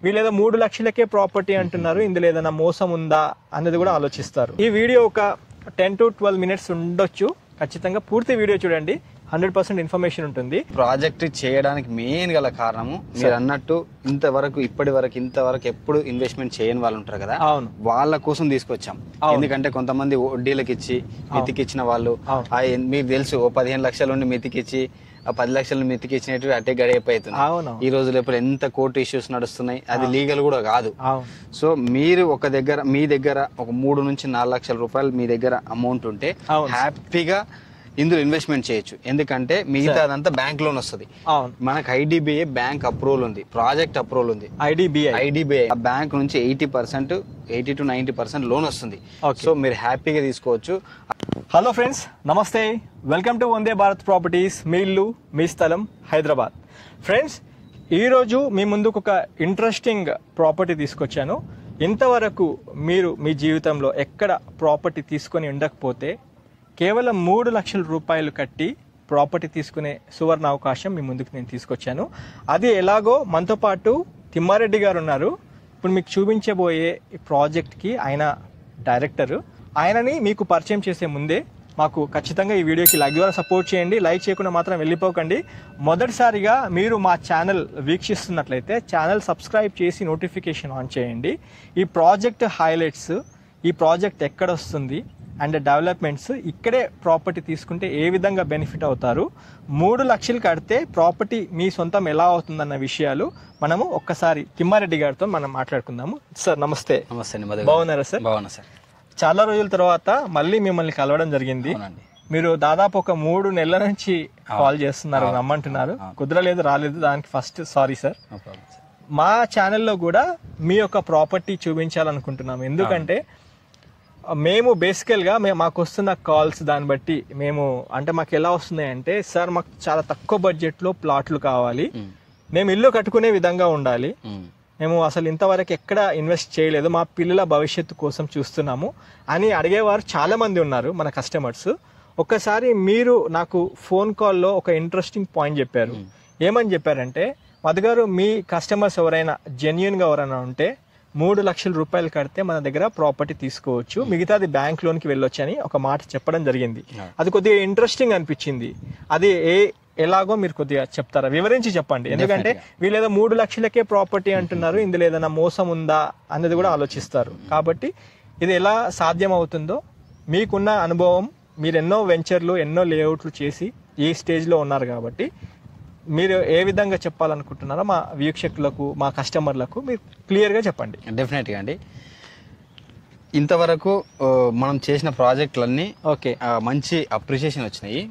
వీళ్ళేదో 3 లక్షలకే ప్రాపర్టీ అంటున్నారు, ఇందులో ఏదైనా మోసం ఉందా అన్నది కూడా ఆలోచిస్తారు. ఈ వీడియో ఒక 10 to 12 minutes ఉండొచ్చు. ఖచ్చితంగా పూర్తి వీడియో చూడండి, 100% ఇన్ఫర్మేషన్ ఉంటుంది. ప్రాజెక్ట్ చేయడానికి మెయిన్ గల కారణము మీరు అన్నట్టు ఇంతవరకు ఎప్పుడు ఇన్వెస్ట్మెంట్ చేయని వాళ్ళు ఉంటారు కదా, వాళ్ళ కోసం తీసుకొచ్చాం. ఎందుకంటే కొంతమంది వడ్డీలకు ఇచ్చి మితికిచ్చిన వాళ్ళు, మీకు తెలుసు 15 లక్షల నుండి మితికిచ్చి 10 లక్షలు మితికిచ్చినట్టు అట్టే గడిపోతుంది. ఈ రోజులు ఎప్పుడు ఎంత కోర్టు ఇష్యూస్ నడుస్తున్నాయి, అది లీగల్ కూడా కాదు. సో మీరు మీ దగ్గర ఒక 3 నుంచి 4 లక్షల రూపాయలు మీ దగ్గర అమౌంట్ ఉంటే హ్యాపీగా ఇందులో ఇన్వెస్ట్మెంట్ చేయొచ్చు. ఎందుకంటే మిగతా అదంతా బ్యాంక్ లోన్ వస్తుంది. మనకు ఐడిబిఐ బ్యాంక్ అప్రూవల్ ఉంది, ప్రాజెక్ట్ అప్రూవల్ ఉంది. ఐడిబిఐ బ్యాంక్ నుంచి 80 to 90% లోన్ వస్తుంది. సో మీరు హ్యాపీగా తీసుకోవచ్చు. హలో ఫ్రెండ్స్, నమస్తే, welcome to Vande Bharat properties. మీ ఇల్లు మీ స్థలం హైదరాబాద్. ఫ్రెండ్స్, ఈరోజు మీ ముందుకు ఒక ఇంట్రెస్టింగ్ ప్రాపర్టీ తీసుకొచ్చాను. ఇంతవరకు మీరు మీ జీవితంలో ఎక్కడ ప్రాపర్టీ తీసుకొని ఉండకపోతే కేవలం 3 లక్షల రూపాయలు కట్టి ప్రాపర్టీ తీసుకునే సువర్ణ అవకాశం మీ ముందుకు నేను తీసుకొచ్చాను. అది ఎలాగో మనతో పాటు తిమ్మారెడ్డి గారు ఉన్నారు. ఇప్పుడు మీకు చూపించబోయే ఈ ప్రాజెక్ట్కి ఆయన డైరెక్టరు. ఆయనని మీకు పరిచయం చేసే ముందే మాకు ఖచ్చితంగా ఈ వీడియోకి లైక్ ద్వారా సపోర్ట్ చేయండి. లైక్ చేయకుండా మాత్రం వెళ్ళిపోకండి. మొదటిసారిగా మీరు మా ఛానల్ వీక్షిస్తున్నట్లయితే ఛానల్ సబ్స్క్రైబ్ చేసి నోటిఫికేషన్ ఆన్ చేయండి. ఈ ప్రాజెక్ట్ హైలైట్స్, ఈ ప్రాజెక్ట్ ఎక్కడ వస్తుంది అండ్ డెవలప్మెంట్స్, ఇక్కడే ప్రాపర్టీ తీసుకుంటే ఏ విధంగా బెనిఫిట్ అవుతారు, 3 లక్షలు కడితే ప్రాపర్టీ మీ సొంతం ఎలా అవుతుందన్న విషయాలు మనము ఒక్కసారి తిమ్మారెడ్డి గారితో మనం మాట్లాడుకుందాము. సార్ నమస్తే. బాగున్నారా సార్? బాగున్నా సార్. చాలా రోజుల తర్వాత మళ్ళీ మిమ్మల్ని కలవడం జరిగింది. మీరు దాదాపు ఒక 3 నెలల నుంచి కాల్ చేస్తున్నారు, రమ్మంటున్నారు, కుదరలేదు, రాలేదు. దానికి ఫస్ట్ సారీ సార్. మా ఛానల్లో కూడా మీ యొక్క ప్రాపర్టీ చూపించాలనుకుంటున్నాము. ఎందుకంటే మేము బేసికల్గా మాకు వస్తున్న కాల్స్ దాన్ని బట్టి మాకు ఎలా వస్తున్నాయి అంటే, సార్ మాకు చాలా తక్కువ బడ్జెట్లో ప్లాట్లు కావాలి, మేము ఇల్లు కట్టుకునే విధంగా ఉండాలి, మేము అసలు ఇంతవరకు ఎక్కడ ఇన్వెస్ట్ చేయలేదు, మా పిల్లల భవిష్యత్తు కోసం చూస్తున్నాము అని అడిగేవారు చాలా మంది ఉన్నారు మన కస్టమర్స్. ఒక్కసారి మీరు నాకు ఫోన్ కాల్లో ఒక ఇంట్రెస్టింగ్ పాయింట్ చెప్పారు. ఏమని చెప్పారంటే, మధు గారు, మీ కస్టమర్స్ ఎవరైనా జెన్యున్గా ఎవరైనా ఉంటే 3 లక్షల రూపాయలు కడితే మన దగ్గర ప్రాపర్టీ తీసుకోవచ్చు, మిగతాది బ్యాంక్ లోన్కి వెళ్ళొచ్చు అని ఒక మాట చెప్పడం జరిగింది. అది కొద్దిగా ఇంట్రెస్టింగ్ అనిపించింది. అది ఎలాగో మీరు కొద్దిగా చెప్తారా, వివరించి చెప్పండి. ఎందుకంటే వీళ్ళేదో 3 లక్షలకే ప్రాపర్టీ అంటున్నారు, ఇందులో ఏదైనా మోసం ఉందా అన్నది కూడా ఆలోచిస్తారు. కాబట్టి ఇది ఎలా సాధ్యం అవుతుందో, మీకున్న అనుభవం, మీరు ఎన్నో వెంచర్లు ఎన్నో లేఅవుట్లు చేసి ఈ స్టేజ్లో ఉన్నారు కాబట్టి మీరు ఏ విధంగా చెప్పాలనుకుంటున్నారో మా వీక్షకులకు, మా కస్టమర్లకు మీరు క్లియర్గా చెప్పండి. డెఫినెట్గా అండి, ఇంతవరకు మనం చేసిన ప్రాజెక్టులన్నీ మంచి అప్రిషియేషన్ వచ్చినాయి.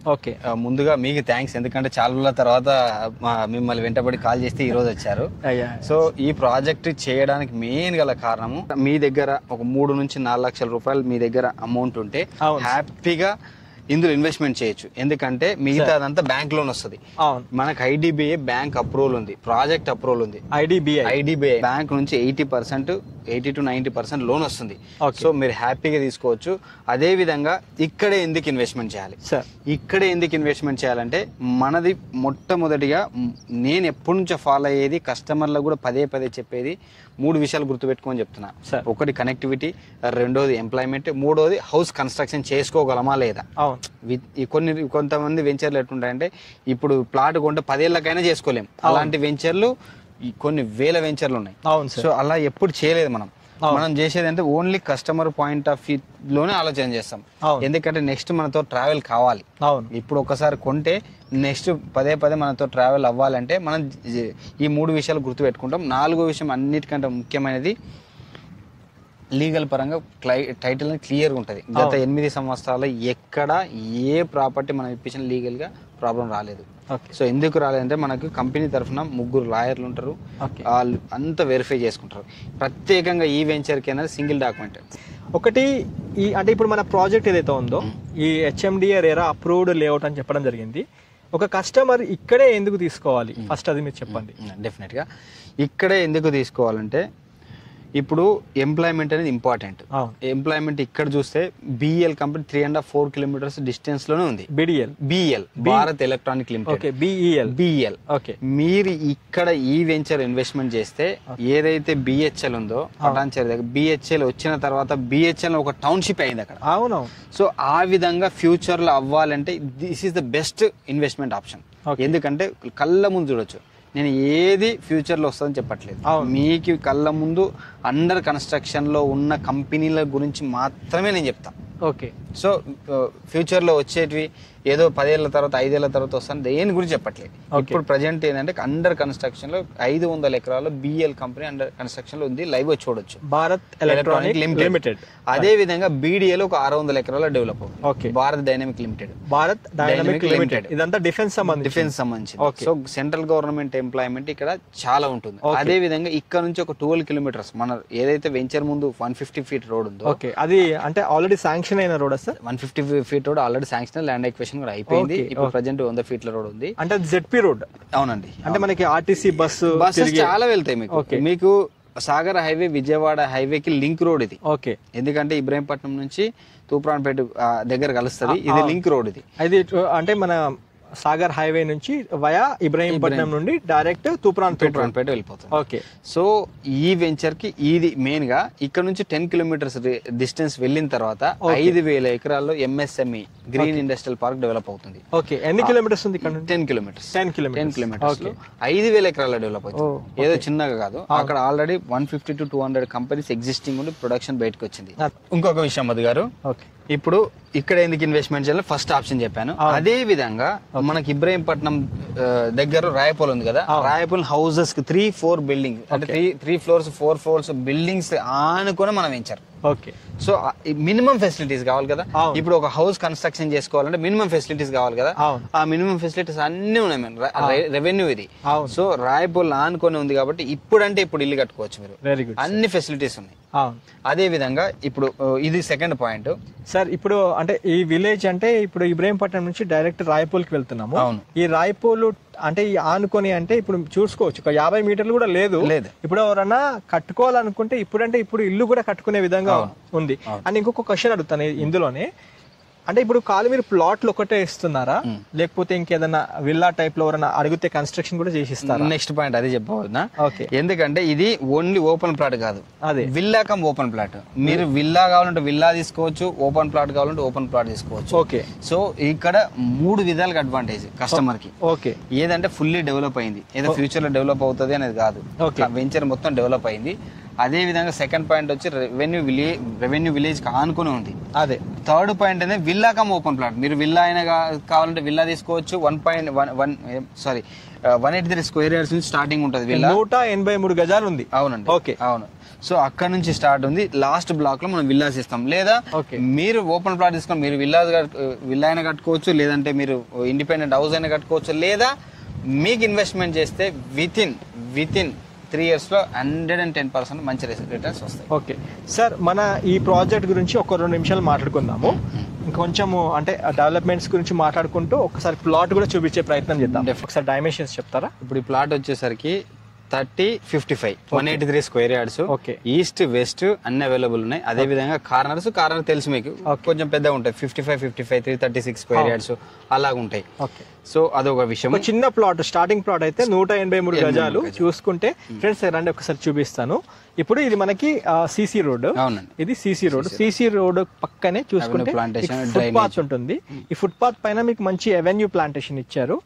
ముందుగా మీకు థ్యాంక్స్, ఎందుకంటే చాలా రోజుల తర్వాత మిమ్మల్ని వెంటబడి కాల్ చేస్తే ఈ రోజు వచ్చారు. సో ఈ ప్రాజెక్ట్ చేయడానికి మెయిన్ గల కారణము, మీ దగ్గర ఒక 3 నుంచి 4 లక్షల రూపాయలు మీ దగ్గర అమౌంట్ ఉంటే హ్యాపీగా ఇందులో ఇన్వెస్ట్మెంట్ చేయొచ్చు. ఎందుకంటే మిగతా అదంతా బ్యాంక్ లోన్ వస్తుంది. మనకు ఐడిబిఐ బ్యాంక్ అప్రూవల్ ఉంది, ప్రాజెక్ట్ అప్రూవల్ ఉంది. ఐడిబిఐ బ్యాంక్ నుంచి 80 to 90% లోన్ వస్తుంది. సో మీరు హ్యాపీగా తీసుకోవచ్చు. అదే విధంగా ఇక్కడే ఎందుకు ఇన్వెస్ట్మెంట్ చేయాలంటే, మనది మొట్టమొదటిగా నేను ఎప్పటి నుంచో ఫాలో అయ్యేది, కస్టమర్లకు కూడా పదే చెప్పేది, 3 విషయాలు గుర్తుపెట్టుకోని చెప్తున్నా. ఒకటి కనెక్టివిటీ, రెండోది ఎంప్లాయ్మెంట్, మూడోది హౌస్ కన్స్ట్రక్షన్ చేసుకోగలమా లేదా. కొంతమంది వెంచర్లు ఎట్లుంటాయంటే, ఇప్పుడు ప్లాట్ కొంటే 10 ఏళ్ళకైనా చేసుకోలేం. అలాంటి వెంచర్లు కొన్ని వేల వెంచర్లు ఉన్నాయి. సో అలా ఎప్పుడు చేయలేదు. మనం చేసేది అంటే only customer point of view లోనే ఆలోచన చేస్తాం. ఎందుకంటే నెక్స్ట్ మనతో ట్రావెల్ కావాలి. ఇప్పుడు ఒకసారి కొంటే నెక్స్ట్ పదే మనతో ట్రావెల్ అవ్వాలంటే మనం ఈ 3 విషయాలు గుర్తుపెట్టుకుంటాం. 4వ విషయం అన్నిటికంటే ముఖ్యమైనది, లీగల్ పరంగా టైటిల్ క్లియర్గా ఉంటుంది. గత 8 సంవత్సరాలు ఎక్కడ ఏ ప్రాపర్టీ మనం ఇప్పించిన లీగల్ గా ప్రాబ్లం రాలేదు. సో ఎందుకు రాలేదంటే, మనకు కంపెనీ తరఫున 3 లాయర్లు ఉంటారు, వాళ్ళు అంతా వెరిఫై చేసుకుంటారు. ప్రత్యేకంగా ఈ వెంచర్ కి అనేది సింగిల్ డాక్యుమెంట్. ఒకటి అంటే ఇప్పుడు మన ప్రాజెక్ట్ ఏదైతే ఉందో, ఈ HMDA RERA అప్రూవ్డ్ లేఅవుట్ అని చెప్పడం జరిగింది. ఒక కస్టమర్ ఇక్కడే ఎందుకు తీసుకోవాలి, ఫస్ట్ అది మీరు చెప్పండి. డెఫినెట్ గా ఇక్కడే ఎందుకు తీసుకోవాలంటే, ఇప్పుడు ఎంప్లాయ్మెంట్ అనేది ఇంపార్టెంట్. ఎంప్లాయ్మెంట్ ఇక్కడ చూస్తే బిఎల్ కంపెనీ 3.5-4 కిలోమీటర్స్ డిస్టెన్స్ లోనే ఉంది. BL Bharat electronic limited. BL మీరు ఇక్కడ ఈ వెంచర్ ఇన్వెస్ట్మెంట్ చేస్తే ఏదైతే బిహెచ్ఎల్ ఉందో పటాన్చేరి దగ్గర, బిహెచ్ఎల్ వచ్చిన తర్వాత బిహెచ్ఎల్ ఒక టౌన్షిప్ అయింది అక్కడ. అవును. సో ఆ విధంగా ఫ్యూచర్ లో అవ్వాలంటే this is the best investment option. ఎందుకంటే కళ్ళ ముందు చూడొచ్చు. నేను ఏది ఫ్యూచర్ లో వస్తుందని చెప్పట్లేదు, మీకు కళ్ళ ముందు అండర్ కన్స్ట్రక్షన్ లో ఉన్న కంపెనీల గురించి మాత్రమే నేను చెప్తా. ఓకే. సో ఫ్యూచర్ లో వచ్చేటివి ఏదో 10 ఏళ్ల తర్వాత 5 ఏళ్ల తర్వాత వస్తాను దేని గురించి చెప్పట్లేదు. ఇప్పుడు ప్రజెంట్ ఏంటంటే అండర్ కన్స్ట్రక్షన్ లో 500 ఎకరాలు బిఎల్ కంపెనీ అండర్ కన్స్ట్రక్షన్ లో ఉంది. లైవ్ చూడొచ్చు, భారత్ ఎలక్ట్రానిక్ లిమిటెడ్. అదే విధంగా బీడీఏలో ఒక 600 ఎకరాల డెవలప్ అవుతుంది, Bharat dynamic limited. Bharat dynamic limited ఇదంతా డిఫెన్స్ సంబంధించి. సో సెంట్రల్ గవర్నమెంట్ ఎంప్లాయ్మెంట్ ఇక్కడ చాలా ఉంటుంది. అదే విధంగా ఇక్కడ నుంచి ఒక 12 కిలోమీటర్స్ మన ఏదైతే వెంచర్ ముందు 150 ఫీట్ రోడ్ ఉందో, అది అంటే ఆల్రెడీ శాంక్షన్ అయిన road sir. 150 feet road already sanction, land acquisition కూడా అయిపోయింది. ఇప్పుడు ప్రెజెంట్ 100 ఫీట్ల రోడ్ ఉంది. అంటే జెడ్పీ రోడ్. అవునండి. అంటే మనకి ఆర్టీసీ బస్సు చాలా వెళ్తాయి మీకు సాగర్ హైవే విజయవాడ హైవేకి లింక్ రోడ్ ఇది. ఓకే. ఎందుకంటే ఇబ్రహీంపట్నం నుంచి తూప్రాన్పేట దగ్గర కలుస్తుంది. ఇది లింక్ రోడ్. ఇది అంటే మన సాగర్ హైవే నుంచి వయా ఇబ్రహీంపట్నం నుండి డైరెక్ట్ తూప్రాన్పేట వెళ్ళిపోతుంది. ఓకే. సో ఈ వెంచర్ కి ఇది మెయిన్ గా ఇక్కడ నుంచి 10 కిలోమీటర్స్ డిస్టెన్స్ వెళ్ళిన తర్వాత 5,000 ఎకరాల్లో MSME green industrial park develop అవుతుంది. ఓకే. ఎన్ని కిలోమీటర్స్ ఉంది ఇక్కడ? 10 కిలోమీటర్స్. 10 కిలోమీటర్స్ 5,000 ఎకరాల్లో డెవలప్ అవుతుంది. ఏదో చిన్నగా కాదు, అక్కడ ఆల్రెడీ 150 to 200 కంపెనీస్ ఎగ్జిస్టింగ్ ఉండి ప్రొడక్షన్ బయటకు వచ్చింది. ఇంకొక విషయం మధు గారు, ఇప్పుడు ఇక్కడ ఎందుకు ఇన్వెస్ట్మెంట్ చేయాలి ఫస్ట్ ఆప్షన్ చెప్పాను. అదే విధంగా మనకి ఇబ్రహీంపట్నం దగ్గర రాయపోల్ ఉంది కదా, రాయపోల్ హౌసెస్ కి 3-4 బిల్డింగ్ అంటే 3 floors 4 floors బిల్డింగ్స్ ఆనుకొని మనం వెంచారు. ఓకే. సో మినిమం ఫెసిలిటీస్ కావాలి కదా. ఇప్పుడు ఒక హౌస్ కన్స్ట్రక్షన్ చేసుకోవాలంటే మినిమం ఫెసిలిటీస్ కావాలి కదా. ఆ మినిమం ఫెసిలిటీస్ అన్ని ఉన్నాయి. రెవెన్యూ ఇది. సో రాయపోల్ ఆనుకొని ఉంది కాబట్టి ఇప్పుడు ఇల్లు కట్టుకోవచ్చు మీరు. Very good. అన్ని ఫెసిలిటీస్ ఉన్నాయి. అదే విధంగా ఇప్పుడు ఇది సెకండ్ పాయింట్ సార్. ఇప్పుడు అంటే ఈ విలేజ్ అంటే ఇప్పుడు ఇబ్రహీంపట్నం నుంచి డైరెక్ట్ రాయపోల్ కి వెళ్తున్నాము. ఈ రాయపోల్ అంటే ఈ ఆనుకొని అంటే ఇప్పుడు చూసుకోవచ్చు ఒక 50 మీటర్లు కూడా లేదు. ఇప్పుడు ఎవరన్నా కట్టుకోవాలనుకుంటే ఇప్పుడు ఇల్లు కూడా కట్టుకునే విధంగా ఉంది. అని ఇంకొక క్వశ్చన్ అడుగుతాను ఇందులోనే, అంటే ఇప్పుడు కాలు మీరు ప్లాట్లు ఒకటే ఇస్తున్నారా లేకపోతే ఇంకేదన్నా విల్లా టైప్ లో ఎవరైనా అడిగితే కన్స్ట్రక్షన్ కూడా చేసిస్తారా? నెక్స్ట్ పాయింట్ అదే చెప్పవద్దా. ఓకే. ఎందుకంటే ఇది ఓన్లీ ఓపెన్ ప్లాట్ కాదు, అదే విల్లా కమ్ ఓపెన్ ప్లాట్. మీరు విల్లా కావాలంటే విల్లా తీసుకోవచ్చు, ఓపెన్ ప్లాట్ కావాలంటే ఓపెన్ ప్లాట్ తీసుకోవచ్చు. ఓకే. సో ఇక్కడ 3 విధాలుగా అడ్వాంటేజ్ కస్టమర్ కి. ఓకే. ఏదంటే ఫుల్లీ డెవలప్ అయింది, ఏదో ఫ్యూచర్ లో డెవలప్ అవుతుంది అనేది కాదు, వెంచర్ మొత్తం డెవలప్ అయింది. అదే విధంగా సెకండ్ పాయింట్ వచ్చి రెవెన్యూ విలేజ్ ఆనుకుని ఉంది. అదే థర్డ్ పాయింట్ అనేది విల్లా కమ్ ఓపెన్ ప్లాట్. మీరు విల్లా అయినా కావాలంటే విల్లా తీసుకోవచ్చు. 183 స్క్వేర్ యార్డ్స్ నుంచి స్టార్టింగ్ ఉంటుంది. విల్లా 183 గజాలు ఉంది. అవునండి. ఓకే. అవును. సో అక్కడ నుంచి స్టార్ట్ ఉంది. లాస్ట్ బ్లాక్ లో మనం విల్లాస్ ఇస్తాం. లేదా మీరు ఓపెన్ ప్లాట్ తీసుకొని మీరు విల్లా అయినా కట్టుకోవచ్చు, లేదంటే మీరు ఇండిపెండెంట్ హౌస్ అయినా కట్టుకోవచ్చు, లేదా మీకు ఇన్వెస్ట్మెంట్ చేస్తే విత్ ఇన్ 3 years లో 110% మంచి రిటర్న్స్ వస్తాయి. ఓకే సార్, మన ఈ ప్రాజెక్ట్ గురించి ఒక 2 నిమిషాలు మాట్లాడుకుందాము. ఇంకొంచెము అంటే డెవలప్మెంట్స్ గురించి మాట్లాడుకుంటూ ఒకసారి ప్లాట్ కూడా చూపించే ప్రయత్నం చేద్దాం. ఒకసారి డైమెన్షన్స్ చెప్తారా? ఇప్పుడు ఈ ప్లాట్ వచ్చేసరికి 30-55 183 square yards. Okay. East west అన్ని అవైలబుల్ ఉన్నాయి. అదే విధంగా కార్నర్ తెలుసు మీకు, కొంచెం పెద్దగా ఉంటాయి. 55, 336 స్క్వేర్ యార్డ్స్ అలాగా ఉంటాయి. ఓకే. సో అదొక విషయం. చిన్న ప్లాట్, స్టార్టింగ్ ప్లాట్ అయితే 183 గజాలు. చూసుకుంటే ఫ్రెండ్స్ రండి ఒకసారి చూపిస్తాను. ఇప్పుడు ఇది మనకి సిసి రోడ్. ఇది సిసి రోడ్ పక్కనే చూసుకుంటే ఫుట్ పాత్ ఉంటుంది. ఈ ఫుట్ పాత్ పైన మీకు మంచి ఎవెన్యూ ప్లాంటేషన్ ఇచ్చారు.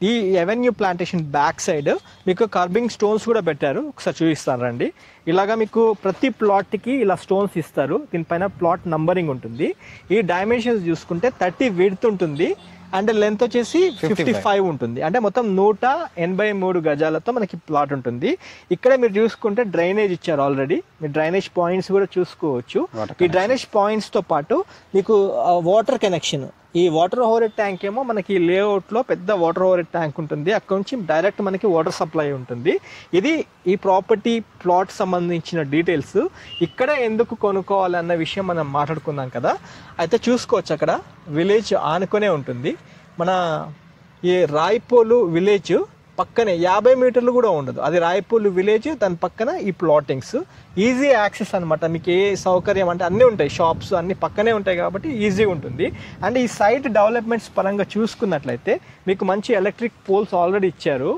ఈ ఎవెన్యూ ప్లాంటేషన్ బ్యాక్ సైడ్ మీకు కర్బింగ్ స్టోన్స్ కూడా పెట్టారు. ఒకసారి చూపిస్తాను రండి. ఇలాగా మీకు ప్రతి ప్లాట్ కి ఇలా స్టోన్స్ ఇస్తారు. దీనిపైన ప్లాట్ నంబరింగ్ ఉంటుంది. ఈ డైమెన్షన్స్ చూసుకుంటే 30 విడ్త్ ఉంటుంది అండ్ లెంత్ వచ్చేసి 55 ఉంటుంది. అంటే మొత్తం 183 గజాలతో మనకి ప్లాట్ ఉంటుంది. ఇక్కడ మీరు చూసుకుంటే డ్రైనేజ్ ఇచ్చారు ఆల్రెడీ. మీరు డ్రైనేజ్ పాయింట్స్ కూడా చూసుకోవచ్చు. ఈ డ్రైనేజ్ పాయింట్స్ తో పాటు మీకు వాటర్ కనెక్షన్, ఈ వాటర్ ఓవర్ ట్యాంక్ ఏమో మనకి లేఅవుట్ లో పెద్ద వాటర్ ఓవర్ ట్యాంక్ ఉంటుంది. అక్కడ నుంచి డైరెక్ట్ మనకి వాటర్ సప్లై ఉంటుంది. ఇది ఈ ప్రాపర్టీ ప్లాట్ సంబంధించిన డీటెయిల్స్. ఇక్కడ ఎందుకు కొనుక్కోవాలన్న విషయం మనం మాట్లాడుకుందాం కదా. అయితే చూసుకోవచ్చు అక్కడ విలేజ్ ఆనుకునే ఉంటుంది. మన ఈ రాయపోలు విలేజ్ పక్కనే 50 మీటర్లు కూడా ఉండదు, అది రాయపూల్ విలేజ్, దాని పక్కన ఈ ప్లాటింగ్స్, ఈజీ యాక్సెస్ అనమాట. మీకు ఏ సౌకర్యం అంటే అన్నీ ఉంటాయి, షాప్స్ అన్ని పక్కనే ఉంటాయి కాబట్టి ఈజీ ఉంటుంది. అండ్ ఈ సైట్ డెవలప్మెంట్స్ పరంగా చూసుకున్నట్లయితే మీకు మంచి ఎలక్ట్రిక్ పోల్స్ ఆల్రెడీ ఇచ్చారు,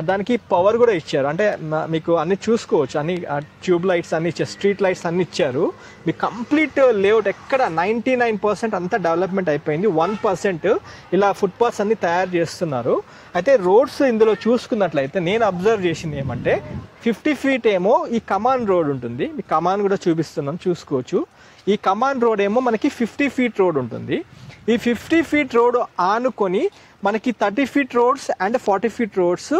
దానికి పవర్ కూడా ఇచ్చారు. అంటే మీకు అన్ని చూసుకోవచ్చు, అన్ని ట్యూబ్ లైట్స్ అన్ని ఇచ్చారు, స్ట్రీట్ లైట్స్ అన్ని ఇచ్చారు. మీకు కంప్లీట్ లేఅవుట్ ఎక్కడ 99% అంతా డెవలప్మెంట్ అయిపోయింది. 1% ఇలా ఫుట్పాత్స్ అన్ని తయారు చేస్తున్నారు. అయితే రోడ్స్ ఇందులో చూసుకున్నట్లయితే నేను అబ్జర్వ్ చేసింది ఏమంటే 50 ఫీట్ ఏమో ఈ కమాన్ రోడ్ ఉంటుంది, మీకు కమాన్ కూడా చూపిస్తున్నాను చూసుకోవచ్చు. ఈ కమాన్ రోడ్ ఏమో మనకి 50 ఫీట్ రోడ్ ఉంటుంది. ఈ 50 ఫీట్ రోడ్ ఆనుకొని మనకి 30 feet roads and 40 feet roads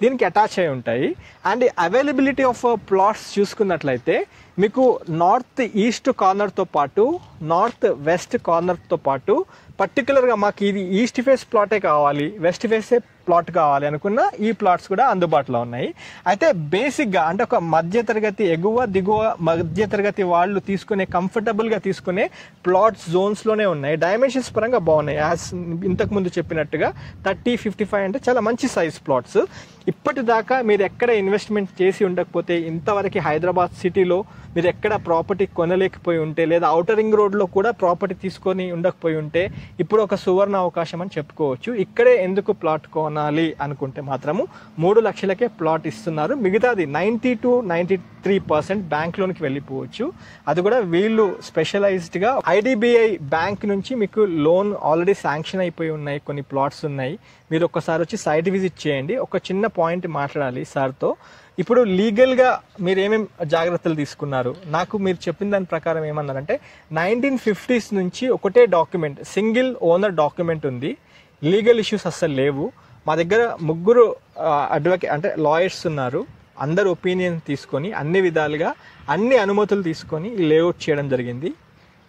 దీనికి అటాచ్ అయి ఉంటాయి. అండ్ అవైలబిలిటీ ఆఫ్ ప్లాట్స్ చూసుకున్నట్లయితే మీకు నార్త్ ఈస్ట్ కార్నర్తో పాటు నార్త్ వెస్ట్ కార్నర్తో పాటు పర్టికులర్గా మాకు ఇది ఈస్ట్ ఫేస్ ప్లాటే కావాలి, వెస్ట్ ఫేసే ప్లాట్ కావాలి అనుకున్న ఈ ప్లాట్స్ కూడా అందుబాటులో ఉన్నాయి. అయితే బేసిక్గా అంటే ఒక మధ్యతరగతి ఎగువ దిగువ మధ్యతరగతి వాళ్ళు తీసుకునే కంఫర్టబుల్గా తీసుకునే ప్లాట్స్ జోన్స్లోనే ఉన్నాయి. డైమెన్షన్స్ పరంగా బాగున్నాయి. యాజ్ ఇంతకుముందు చెప్పినట్టుగా 30, 55 అంటే చాలా మంచి సైజ్ ప్లాట్స్. ఇప్పటిదాకా మీరు ఎక్కడ ఇన్వెస్ట్మెంట్ చేసి ఉండకపోతే, ఇంతవరకు హైదరాబాద్ సిటీలో మీరు ఎక్కడ ప్రాపర్టీ కొనలేకపోయి ఉంటే, లేదా ఔటర్ రింగ్ రోడ్లో కూడా ప్రాపర్టీ తీసుకొని ఉండకపోయి ఉంటే ఇప్పుడు ఒక సువర్ణ అవకాశం అని చెప్పుకోవచ్చు. ఇక్కడే ఎందుకు ప్లాట్ కొనాలి అనుకుంటే మాత్రము 3 లక్షలకే ప్లాట్ ఇస్తున్నారు. మిగతాది 90 to 93% బ్యాంక్ లోనికి వెళ్ళిపోవచ్చు. అది కూడా వీళ్ళు స్పెషలైజ్డ్గా IDBI బ్యాంక్ నుంచి మీకు లోన్ ఆల్రెడీ శాంక్షన్ అయిపోయి ఉన్నాయి, కొన్ని ప్లాట్స్ ఉన్నాయి. మీరు ఒక్కసారి వచ్చి సైట్ విజిట్ చేయండి. ఒక చిన్న పాయింట్ మాట్లాడాలి సార్తో. ఇప్పుడు లీగల్గా మీరు ఏమేమి జాగ్రత్తలు తీసుకున్నారు? నాకు మీరు చెప్పిన దాని ప్రకారం ఏమన్నారంటే 1950s నుంచి ఒకటే డాక్యుమెంట్, సింగిల్ ఓనర్ డాక్యుమెంట్ ఉంది, లీగల్ ఇష్యూస్ అస్సలు లేవు. మా దగ్గర 3 అడ్వకేట్ అంటే లాయర్స్ ఉన్నారు. అందరు ఒపీనియన్ తీసుకొని అన్ని విధాలుగా అన్ని అనుమతులు తీసుకొని లేఅవుట్ చేయడం జరిగింది.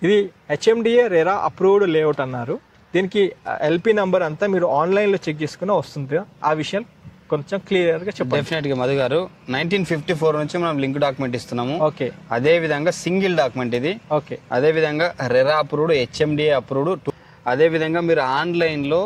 ఇది HMDA రెరా అప్రూవ్డ్ లేఅవుట్ అన్నారు. దీనికి LP నంబర్ అంతా మీరు ఆన్లైన్లో చెక్ చేసుకుని వస్తుంది. ఆ విషయం కొంచెం క్లియర్ గా చెప్పండి. డెఫినెట్ గా మధు గారు 1954 నుంచి మనం లింక్ డాక్యుమెంట్ ఇస్తున్నాము. ఓకే. అదే విధంగా సింగిల్ డాక్యుమెంట్ ఇది. ఓకే. అదే విధంగా రెరా అప్రూవ్డ్, HMDA అప్రూవ్డ్. అదే విధంగా మీరు ఆన్లైన్ లో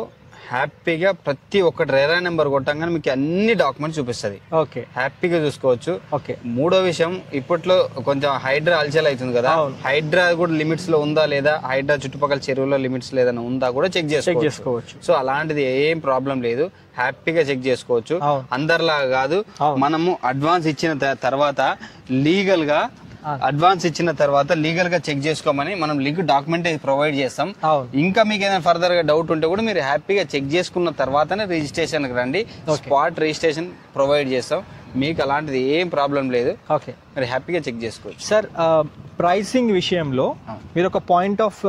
హ్యాపీగా ప్రతి ఒక్కటి రెరా నెంబర్ కొట్టంగానే మీకు అన్ని డాక్యుమెంట్స్ చూపిస్తుంది. ఓకే. హ్యాపీగా చూసుకోవచ్చు. ఓకే. మూడో విషయం, ఇప్పట్లో కొంచెం హైడ్రా అల్చల్ అవుతుంది కదా, హైడ్రా కూడా లిమిట్స్ లో ఉందా లేదా, హైడ్రా చుట్టుపక్కల చెరువులో లిమిట్స్ లేదా ఉందా కూడా చెక్ చేసుకోవచ్చు. సో అలాంటిది ఏం ప్రాబ్లం లేదు, హ్యాపీగా చెక్ చేసుకోవచ్చు. అందరిలాగా కాదు, మనము అడ్వాన్స్ ఇచ్చిన తర్వాత లీగల్ గా చెక్ చేసుకోమని మనం లింక్ డాక్యుమెంట్ ప్రొవైడ్ చేస్తాం. ఇంకా మీకు ఏదైనా ఫర్దర్ గా డౌట్ ఉంటే కూడా మీరు హ్యాపీగా చెక్ చేసుకున్న తర్వాతనే రిజిస్ట్రేషన్ కి రండి. స్పాట్ రిజిస్ట్రేషన్ ప్రొవైడ్ చేస్తాం. మీకు అలాంటిది ఏం ప్రాబ్లం లేదు. ఓకే. మీరు హ్యాపీగా చెక్ చేసుకోవచ్చు. సార్, ప్రైసింగ్ విషయంలో మీరు ఒక పాయింట్ ఆఫ్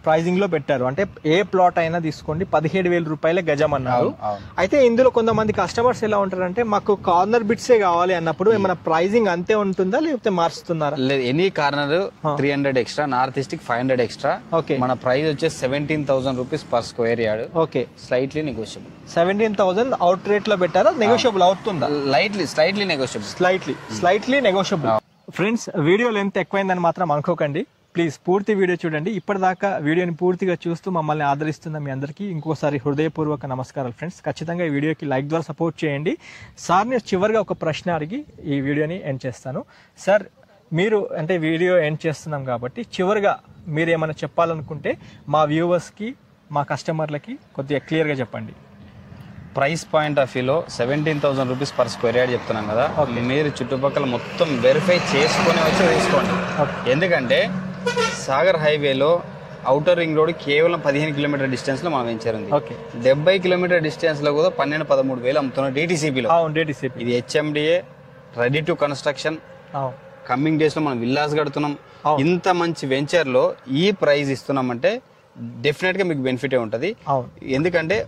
ప్రైజింగ్ లో పెట్టారు. అంటే ఏ ప్లాట్ అయినా తీసుకోండి 17,000 రూపాయల గజం అన్నారు. అయితే ఇందులో కొంతమంది కస్టమర్స్ ఎలా ఉంటారంటే మాకు కార్నర్ బిట్సే కావాలి అన్నప్పుడు ఏమైనా ప్రైజింగ్ అంతే ఉంటుందా లేకపోతే మార్చుతున్నారా? లేదు, any corner 300 extra, north east కి 500 ఎక్స్ట్రా. ఓకే. మన ప్రైస్ వచ్చేసి 17,000 rupees per square yard. Okay. Slightly negotiable. 17,000 out rate లో పెట్టారా? నెగోషియబుల్ అవుతుందా? Slightly negotiable. Slightly negotiable. Friends, video length ఎక్కువైందని మాత్రం అనుకోకండి. ప్లీజ్ పూర్తి వీడియో చూడండి. ఇప్పటిదాకా వీడియోని పూర్తిగా చూస్తూ మమ్మల్ని ఆదరిస్తున్న మీ అందరికీ ఇంకోసారి హృదయపూర్వక నమస్కారాలు ఫ్రెండ్స్. ఖచ్చితంగా ఈ వీడియోకి లైక్ ద్వారా సపోర్ట్ చేయండి. సార్ని చివరిగా ఒక ప్రశ్న అడిగి ఈ వీడియోని ఎండ్ చేస్తాను. సార్, మీరు అంటే వీడియో ఎండ్ చేస్తున్నాం కాబట్టి చివరిగా మీరు ఏమైనా చెప్పాలనుకుంటే మా వ్యూవర్స్కి, మా కస్టమర్లకి కొద్దిగా క్లియర్గా చెప్పండి. ప్రైస్ పాయింట్ ఆఫ్ వ్యూలో 17,000 రూపీస్ పర్ స్క్వేర్ యార్డ్ చెప్తున్నాం కదా, మీరు చుట్టుపక్కల మొత్తం వెరిఫై చేసుకొని వచ్చి తీసుకోండి. ఎందుకంటే సాగర్ హైవేలో ఔటర్ రింగ్ రోడ్ కేవలం 15 కిలోమీటర్ డిస్టెన్స్ లో మనం వెంచర్ ఉంది. 70 కిలోమీటర్ డిస్టెన్స్ లో కూడా 12-13 వేలు అమ్ముతున్నాం DTCPలో. ఇది HMDA ready to construction. Coming days లో మనం విల్లాస్ కడుతున్నాం. ఇంత మంచి వెంచర్ లో ఈ ప్రైస్ ఇస్తున్నామంటే డెఫినెట్ గా మీకు బెనిఫిటే ఉంటది. ఎందుకంటే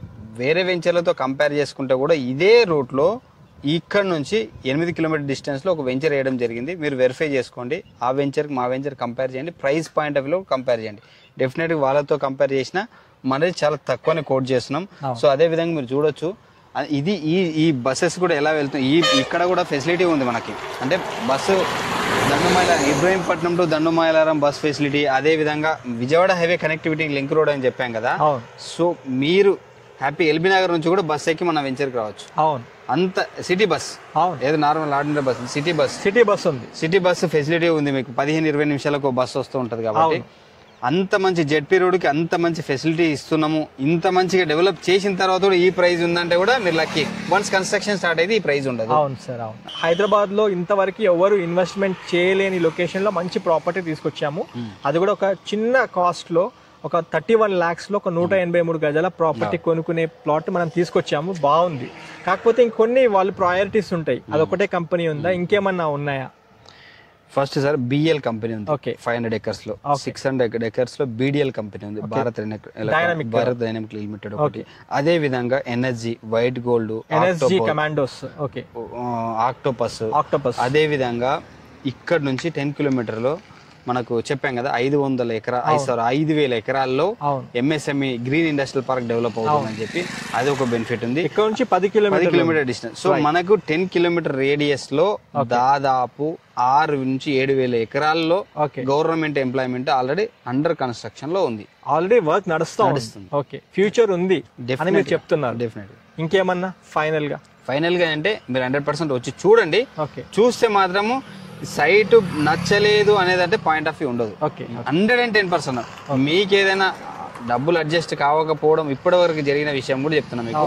వేరే వెంచర్లతో కంపేర్ చేసుకుంటే కూడా ఇదే రూట్ లో ఇక్కడ నుంచి 8 కిలోమీటర్ డిస్టెన్స్ లో ఒక వెంచర్ వేయడం జరిగింది. మీరు వెరిఫై చేసుకోండి. ఆ వెంచర్ మా వెంచర్ కంపేర్ చేయండి. ప్రైస్ పాయింట్ ఆఫ్ వ్యూలో కంపేర్ చేయండి. డెఫినెట్ గా వాళ్ళతో కంపేర్ చేసినా మనది చాలా తక్కువనే కోట్ చేస్తున్నాం. సో అదే విధంగా మీరు చూడొచ్చు. ఇది ఈ బస్సెస్ కూడా ఎలా వెళ్తాయి, ఇక్కడ కూడా ఫెసిలిటీ ఉంది మనకి. అంటే bus Ibrahimpatnam to Dandumailaram bus facility, అదే విధంగా Vijayawada highway connectivity link road అని చెప్పాం కదా. సో మీరు హ్యాపీ ఎల్బీ నగర్ నుంచి కూడా బస్ ఎక్కి మన వెంచర్కి రావచ్చు. అవును, అంత సిటీ బస్, అవును, ఏదో normal ordinary bus, city bus ఉంది. సిటీ బస్ ఫెసిలిటీ ఉంది మీకు. 15-20 నిమిషాలకు బస్ వస్తూ ఉంటుంది కాబట్టి అంత మంచి జెడ్పీ రోడ్కి అంత మంచి ఫెసిలిటీ ఇస్తున్నాము. ఇంత మంచిగా డెవలప్ చేసిన తర్వాత కూడా ఈ ప్రైస్ ఉందంటే కూడా మీరు లక్కీ. వన్స్ కన్స్ట్రక్షన్ స్టార్ట్ అయితే ఈ ప్రైస్ ఉండదు. అవును సార్, అవును. హైదరాబాద్ లో ఇంతవరకు ఎవరు ఇన్వెస్ట్మెంట్ చేయలేని లొకేషన్ లో మంచి ప్రాపర్టీ తీసుకొచ్చాము. అది కూడా ఒక చిన్న కాస్ట్ లో, ఒక 31 lakhs లో ఒక 183 గజాల ప్రాపర్టీ కొనుక్కునే ప్లాట్ మనం తీసుకొచ్చాము. బాగుంది. కాకపోతే ఇంకొన్ని వాళ్ళు ప్రయారిటీస్ ఉంటాయి. అదొకటే కంపెనీ ఉందా, ఇంకేమన్నా ఉన్నాయా? ఫస్ట్ సార్ బిఎల్ కంపెనీ ఉంది. 500 acres లో. 600 acres లో బిడిఎల్ కంపెనీ ఉంది, భారత్ డైనమిక్ లిమిటెడ్ ఒకటి. అదే విధంగా energy, white gold, energy commandos, octopus. అదే విధంగా ఇక్కడ నుంచి 10 కిలోమీటర్లో మనకు చెప్పాం కదా 5,000 ఎకరాల్లో MSME green industrial park develop అవుతుందని చెప్పి అది ఒక బెనిఫిట్ ఉంది. ఇక్కడ నుంచి 10 కిలోమీటర్ డిస్టెన్స్. సో మనకు 10 కిలోమీటర్ రేడియస్ లో దాదాపు 6 నుంచి 7,000 ఎకరాల్లో government employment already under construction లో ఉంది. ఆల్రెడీ వర్క్ నడుస్తుంది. ఓకే, ఫ్యూచర్ ఉంది అని మీరు చెప్తున్నారు. డెఫినెట్. ఇంకేమన్నా ఫైనల్ గా అంటే మీరు 100% వచ్చి చూడండి. చూస్తే మాత్రము సైట్ నచ్చలేదు అనేది అంటే పాయింట్ ఆఫ్ వ్యూ ఉండదు. 110%. మీకు ఏదైనా డబ్బులు అడ్జస్ట్ కావకపోవడం ఇప్పటి వరకు జరిగిన విషయం కూడా చెప్తున్నా మీకు.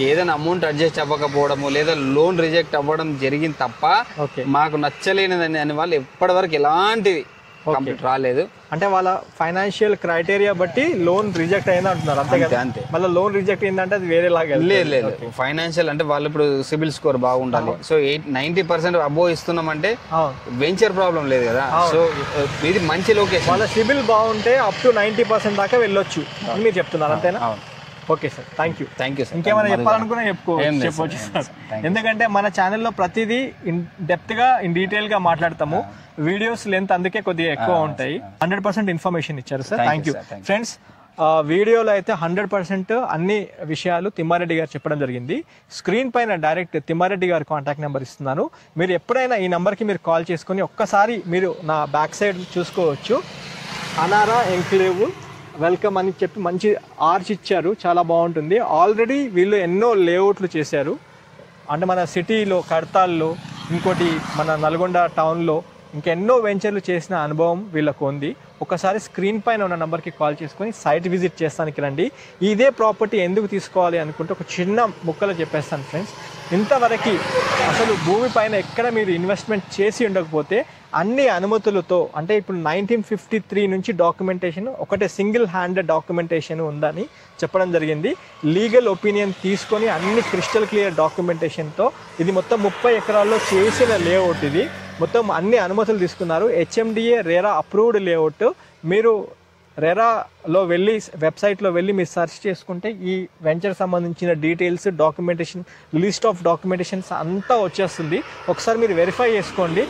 ఏదైనా అమౌంట్ అడ్జస్ట్ అవ్వకపోవడము లేదా లోన్ రిజెక్ట్ అవ్వడం జరిగింది తప్ప మాకు నచ్చలేనిదని అని వాళ్ళు ఇప్పటి వరకు ఎలాంటివి కంప్లీట్ రాలేదు. అంటే వాళ్ళ ఫైనాన్షియల్ క్రైటీరియా బట్టి లోన్ రిజెక్ట్ అయింది అంటున్నారు. అంతే కదా? అంతే. మళ్ళీ లోన్ రిజెక్ట్ అయిందంటే అది వేరే లాగా. లేదు, ఫైనాన్షియల్ అంటే వాళ్ళు ఇప్పుడు సిబిల్ స్కోర్ బాగుండాలి. సో 90% అబోవ్ ఇస్తున్నామంటే వెంచర్ ప్రాబ్లం లేదు కదా. సో ఇది మంచి లొకేషన్. వాళ్ళ సిబిల్ బాగుంటే అప్ టు 90% దాకా వెళ్ళొచ్చు అని మీరు చెప్తున్నారు. అంతేనా? Okay sir, thank you. ఇంకేమైనా చెప్పాలనుకున్నా చెప్పవచ్చు సార్. ఎందుకంటే మన ఛానల్లో ప్రతిదీ డెప్త్ గా డీటెయిల్ గా మాట్లాడతాము. వీడియోస్ లెంత్ అందుకే కొద్దిగా ఎక్కువ ఉంటాయి. 100% ఇన్ఫర్మేషన్ ఇచ్చారు సార్. Thank you friends. వీడియోలో అయితే 100% అన్ని విషయాలు తిమ్మారెడ్డి గారు చెప్పడం జరిగింది. స్క్రీన్ పైన డైరెక్ట్ తిమ్మారెడ్డి గారి కాంటాక్ట్ నెంబర్ ఇస్తున్నాను. మీరు ఎప్పుడైనా ఈ నెంబర్కి మీరు కాల్ చేసుకొని ఒక్కసారి మీరు నా బ్యాక్ సైడ్ చూసుకోవచ్చు. అనారా ఎంక్లేవ్ వెల్కమ్ అని చెప్పి మంచి ఆర్చ్ ఇచ్చారు, చాలా బాగుంటుంది. ఆల్రెడీ వీళ్ళు ఎన్నో లేఅవుట్లు చేశారు. అంటే మన సిటీలో కడతాల్లో, ఇంకోటి మన నల్గొండ టౌన్లో ఇంకెన్నో వెంచర్లు చేసిన అనుభవం వీళ్ళకు ఉంది. ఒకసారి స్క్రీన్ పైన ఉన్న నెంబర్కి కాల్ చేసుకొని సైట్ విజిట్ చేస్తానికి రండి. ఇదే ప్రాపర్టీ ఎందుకు తీసుకోవాలి అనుకుంటే ఒక చిన్న ముక్కలో చెప్పేస్తాను ఫ్రెండ్స్. ఇంతవరకు అసలు భూమి పైన ఎక్కడ మీరు ఇన్వెస్ట్మెంట్ చేసి ఉండకపోతే అన్ని అనుమతులతో, అంటే ఇప్పుడు 1953 నుంచి డాక్యుమెంటేషన్ ఒకటే సింగిల్ హ్యాండెడ్ డాక్యుమెంటేషన్ ఉందని చెప్పడం జరిగింది. లీగల్ ఒపీనియన్ తీసుకొని అన్ని క్రిస్టల్ క్లియర్ డాక్యుమెంటేషన్తో ఇది మొత్తం 30 ఎకరాల్లో చేసిన లేఅవుట్. ఇది మొత్తం అన్ని అనుమతులు తీసుకున్నారు. HMDA RERA approved layout. మీరు రెరాలో వెళ్ళి వెబ్సైట్లో వెళ్ళి మీరు సెర్చ్ చేసుకుంటే ఈ వెంచర్ సంబంధించిన details, documentation, list of documentations అంతా వచ్చేస్తుంది. ఒకసారి మీరు వెరిఫై చేసుకోండి.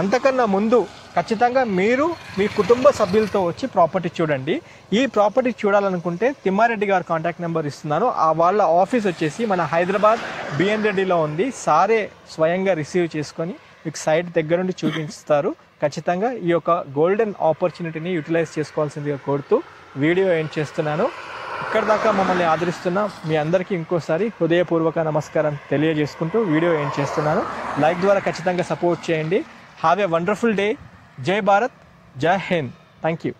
అంతకన్నా ముందు ఖచ్చితంగా మీరు మీ కుటుంబ సభ్యులతో వచ్చి ప్రాపర్టీ చూడండి. ఈ ప్రాపర్టీ చూడాలనుకుంటే తిమ్మారెడ్డి గారు కాంటాక్ట్ నెంబర్ ఇస్తున్నాను. వాళ్ళ ఆఫీస్ వచ్చేసి మన హైదరాబాద్ బిఎన్ రెడ్డిలో ఉంది. సారే స్వయంగా రిసీవ్ చేసుకొని మీకు సైట్ దగ్గర నుండి చూపిస్తారు. ఖచ్చితంగా ఈ యొక్క గోల్డెన్ ఆపర్చునిటీని యూటిలైజ్ చేసుకోవాల్సిందిగా కోరుతూ వీడియో ఎండ్ చేస్తున్నాను. ఇక్కడ దాకా మమ్మల్ని ఆదరిస్తున్న మీ అందరికీ ఇంకోసారి హృదయపూర్వక నమస్కారం తెలియజేసుకుంటూ వీడియో ఎండ్ చేస్తున్నాను. లైక్ ద్వారా ఖచ్చితంగా సపోర్ట్ చేయండి. Have a wonderful day. జై భారత్, జై హింద్. Thank you.